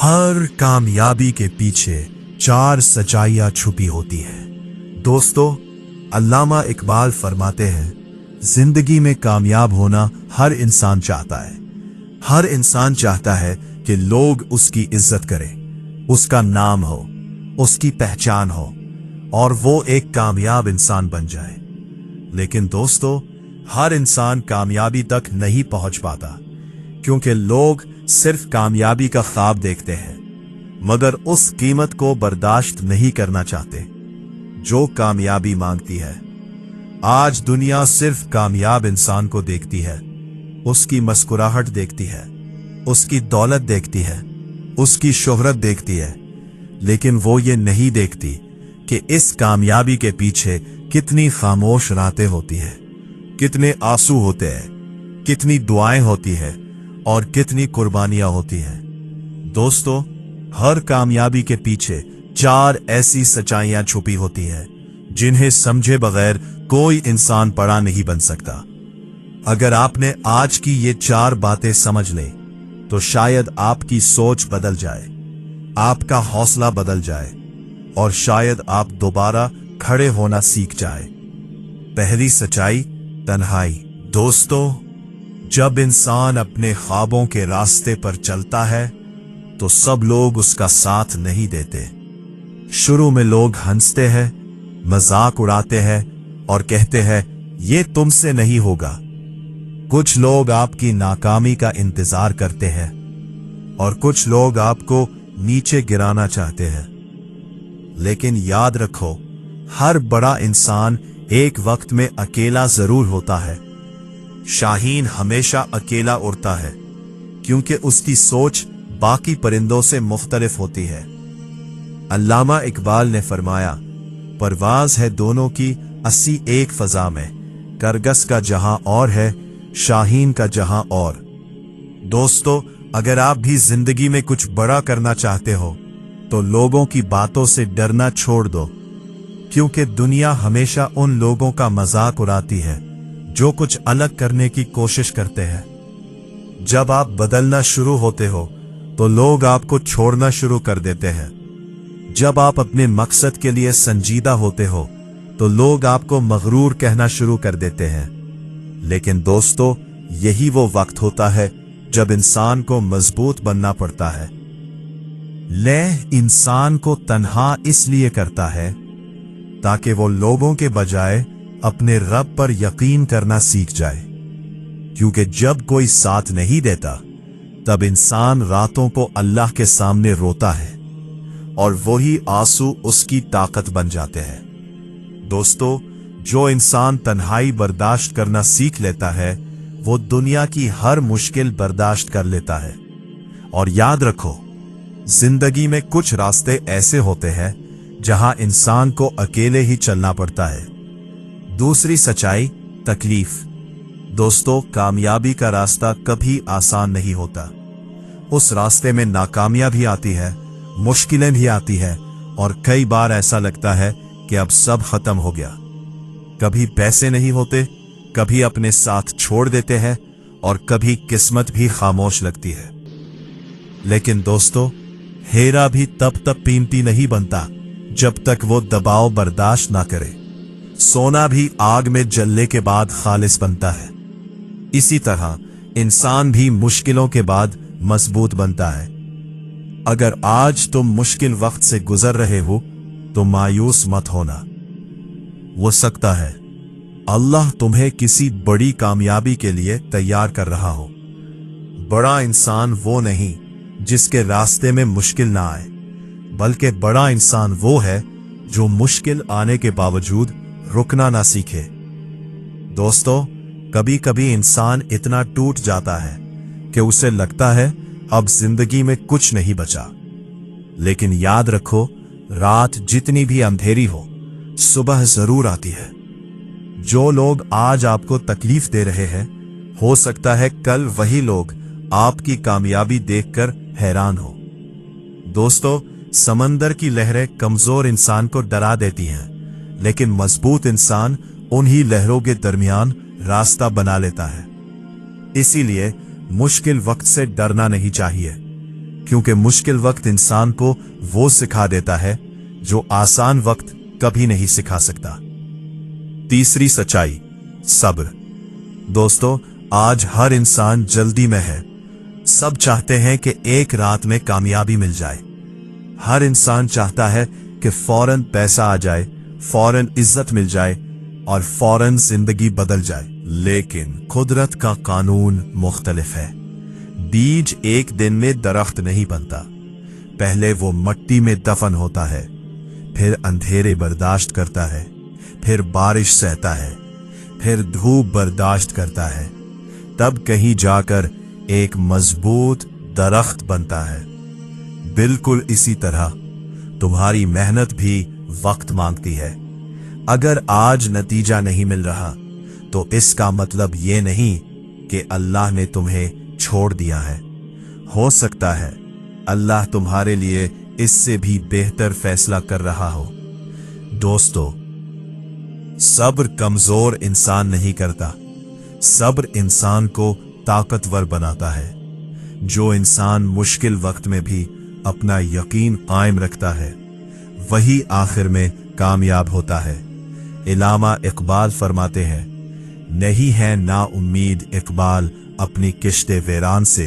हर कामयाबी के पीछे 4 सच्चाइयां छुपी होती हैं। दोस्तों, अल्लामा इकबाल फरमाते हैं, जिंदगी में कामयाब होना हर इंसान चाहता है। हर इंसान चाहता है कि लोग उसकी इज्जत करें, उसका नाम हो, उसकी पहचान हो और वो एक कामयाब इंसान बन जाए। लेकिन दोस्तों, हर इंसान कामयाबी तक नहीं पहुंच पाता, क्योंकि लोग सिर्फ कामयाबी का ख्वाब देखते हैं, मगर उस कीमत को बर्दाश्त नहीं करना चाहते जो कामयाबी मांगती है। आज दुनिया सिर्फ कामयाब इंसान को देखती है, उसकी मुस्कुराहट देखती है, उसकी दौलत देखती है, उसकी शोहरत देखती है, लेकिन वो ये नहीं देखती कि इस कामयाबी के पीछे कितनी खामोश रातें होती हैं, कितने आंसू होते हैं, कितनी दुआएं होती हैं और कितनी कुर्बानियां होती हैं। दोस्तों, हर कामयाबी के पीछे 4 ऐसी सच्चाइयां छुपी होती हैं जिन्हें समझे बगैर कोई इंसान बड़ा नहीं बन सकता। अगर आपने आज की ये 4 बातें समझ लें तो शायद आपकी सोच बदल जाए, आपका हौसला बदल जाए और शायद आप दोबारा खड़े होना सीख जाए। पहली सच्चाई, तन्हाई। दोस्तों, जब इंसान अपने ख्वाबों के रास्ते पर चलता है तो सब लोग उसका साथ नहीं देते। शुरू में लोग हंसते हैं, मजाक उड़ाते हैं और कहते हैं ये तुमसे नहीं होगा। कुछ लोग आपकी नाकामी का इंतजार करते हैं और कुछ लोग आपको नीचे गिराना चाहते हैं। लेकिन याद रखो, हर बड़ा इंसान एक वक्त में अकेला जरूर होता है। शाहीन हमेशा अकेला उड़ता है क्योंकि उसकी सोच बाकी परिंदों से मुख्तलिफ होती है। अल्लामा इकबाल ने फरमाया, परवाज है दोनों की 80 एक फजा में, करगस का जहां और है, शाहीन का जहां और। दोस्तों, अगर आप भी जिंदगी में कुछ बड़ा करना चाहते हो तो लोगों की बातों से डरना छोड़ दो, क्योंकि दुनिया हमेशा उन लोगों का मजाक उड़ाती है जो कुछ अलग करने की कोशिश करते हैं। जब आप बदलना शुरू होते हो तो लोग आपको छोड़ना शुरू कर देते हैं। जब आप अपने मकसद के लिए संजीदा होते हो तो लोग आपको मगरूर कहना शुरू कर देते हैं। लेकिन दोस्तों, यही वो वक्त होता है जब इंसान को मजबूत बनना पड़ता है। इंसान को तन्हा इसलिए करता है ताकि वो लोगों के बजाय अपने रब पर यकीन करना सीख जाए, क्योंकि जब कोई साथ नहीं देता तब इंसान रातों को अल्लाह के सामने रोता है और वही आंसू उसकी ताकत बन जाते हैं। दोस्तों, जो इंसान तन्हाई बर्दाश्त करना सीख लेता है वो दुनिया की हर मुश्किल बर्दाश्त कर लेता है। और याद रखो, जिंदगी में कुछ रास्ते ऐसे होते हैं जहां इंसान को अकेले ही चलना पड़ता है। दूसरी सच्चाई, तकलीफ। दोस्तों, कामयाबी का रास्ता कभी आसान नहीं होता। उस रास्ते में नाकामियां भी आती है, मुश्किलें भी आती है और कई बार ऐसा लगता है कि अब सब खत्म हो गया। कभी पैसे नहीं होते, कभी अपने साथ छोड़ देते हैं और कभी किस्मत भी खामोश लगती है। लेकिन दोस्तों, हेरा भी तब तक कीमती नहीं बनता जब तक वो दबाव बर्दाश्त ना करे। सोना भी आग में जलने के बाद खालिस बनता है। इसी तरह इंसान भी मुश्किलों के बाद मजबूत बनता है। अगर आज तुम मुश्किल वक्त से गुजर रहे हो तो मायूस मत होना। हो सकता है अल्लाह तुम्हें किसी बड़ी कामयाबी के लिए तैयार कर रहा हो। बड़ा इंसान वो नहीं जिसके रास्ते में मुश्किल ना आए, बल्कि बड़ा इंसान वो है जो मुश्किल आने के बावजूद रुकना ना सीखे। दोस्तों, कभी कभी इंसान इतना टूट जाता है कि उसे लगता है अब जिंदगी में कुछ नहीं बचा। लेकिन याद रखो, रात जितनी भी अंधेरी हो, सुबह जरूर आती है। जो लोग आज आपको तकलीफ दे रहे हैं, हो सकता है कल वही लोग आपकी कामयाबी देखकर हैरान हो। दोस्तों, समंदर की लहरें कमजोर इंसान को डरा देती हैं, लेकिन मजबूत इंसान उन्हीं लहरों के दरमियान रास्ता बना लेता है। इसीलिए मुश्किल वक्त से डरना नहीं चाहिए, क्योंकि मुश्किल वक्त इंसान को वो सिखा देता है जो आसान वक्त कभी नहीं सिखा सकता। तीसरी सच्चाई, सब्र। दोस्तों, आज हर इंसान जल्दी में है। सब चाहते हैं कि एक रात में कामयाबी मिल जाए। हर इंसान चाहता है कि फौरन पैसा आ जाए, फौरन इज्जत मिल जाए और फौरन जिंदगी बदल जाए। लेकिन कुदरत का कानून मुख्तलिफ है। बीज एक दिन में दरख्त नहीं बनता। पहले वो मिट्टी में दफन होता है, फिर अंधेरे बर्दाश्त करता है, फिर बारिश सहता है, फिर धूप बर्दाश्त करता है, तब कहीं जाकर एक मजबूत दरख्त बनता है। बिल्कुल इसी तरह तुम्हारी मेहनत भी वक्त मांगती है। अगर आज नतीजा नहीं मिल रहा तो इसका मतलब ये नहीं कि अल्लाह ने तुम्हें छोड़ दिया है। हो सकता है अल्लाह तुम्हारे लिए इससे भी बेहतर फैसला कर रहा हो। दोस्तों, सब्र कमजोर इंसान नहीं करता, सब्र इंसान को ताकतवर बनाता है। जो इंसान मुश्किल वक्त में भी अपना यकीन कायम रखता है वही आखिर में कामयाब होता है। इल्लामा इकबाल फरमाते हैं, नहीं है ना उम्मीद इकबाल अपनी किश्ते वीरान से,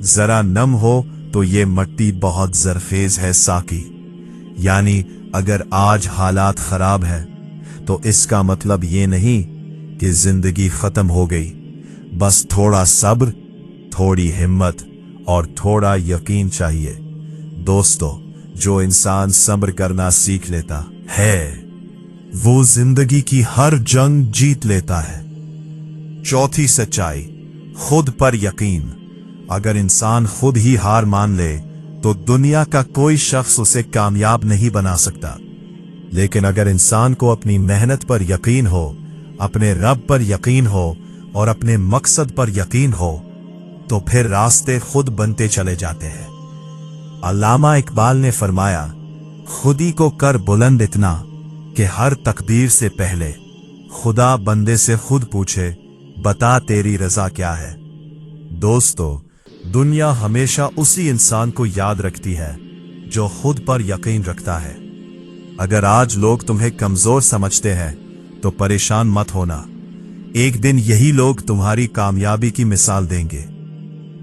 जरा नम हो तो ये मिट्टी बहुत जरखेज है साकी। यानी अगर आज हालात खराब है तो इसका मतलब ये नहीं कि जिंदगी खत्म हो गई। बस थोड़ा सब्र, थोड़ी हिम्मत और थोड़ा यकीन चाहिए। दोस्तों, जो इंसान सब्र करना सीख लेता है वो जिंदगी की हर जंग जीत लेता है। चौथी सच्चाई, खुद पर यकीन। अगर इंसान खुद ही हार मान ले तो दुनिया का कोई शख्स उसे कामयाब नहीं बना सकता। लेकिन अगर इंसान को अपनी मेहनत पर यकीन हो, अपने रब पर यकीन हो और अपने मकसद पर यकीन हो तो फिर रास्ते खुद बनते चले जाते हैं। अल्लामा इकबाल ने फरमाया, खुदी को कर बुलंद इतना कि हर तकदीर से पहले खुदा बंदे से खुद पूछे, बता तेरी रजा क्या है। दोस्तों, दुनिया हमेशा उसी इंसान को याद रखती है जो खुद पर यकीन रखता है। अगर आज लोग तुम्हें कमजोर समझते हैं तो परेशान मत होना। एक दिन यही लोग तुम्हारी कामयाबी की मिसाल देंगे।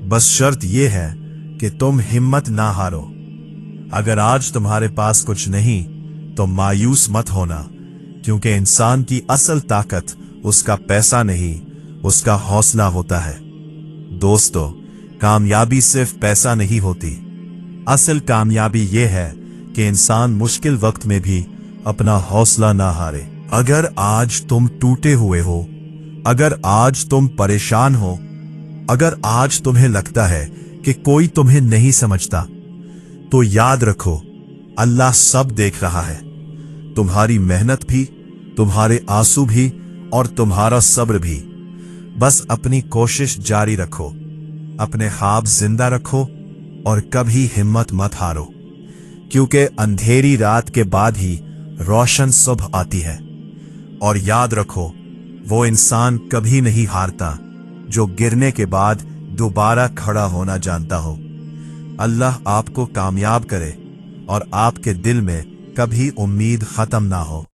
बस शर्त यह है कि तुम हिम्मत ना हारो। अगर आज तुम्हारे पास कुछ नहीं तो मायूस मत होना, क्योंकि इंसान की असल ताकत उसका पैसा नहीं, उसका हौसला होता है। दोस्तों, कामयाबी सिर्फ पैसा नहीं होती। असल कामयाबी यह है कि इंसान मुश्किल वक्त में भी अपना हौसला ना हारे। अगर आज तुम टूटे हुए हो, अगर आज तुम परेशान हो, अगर आज तुम्हें लगता है कि कोई तुम्हें नहीं समझता, तो याद रखो अल्लाह सब देख रहा है। तुम्हारी मेहनत भी, तुम्हारे आंसू भी और तुम्हारा सब्र भी। बस अपनी कोशिश जारी रखो, अपने ख्वाब जिंदा रखो और कभी हिम्मत मत हारो, क्योंकि अंधेरी रात के बाद ही रोशन सुबह आती है। और याद रखो, वो इंसान कभी नहीं हारता जो गिरने के बाद दोबारा खड़ा होना जानता हो। अल्लाह आपको कामयाब करे और आपके दिल में कभी उम्मीद खत्म ना हो।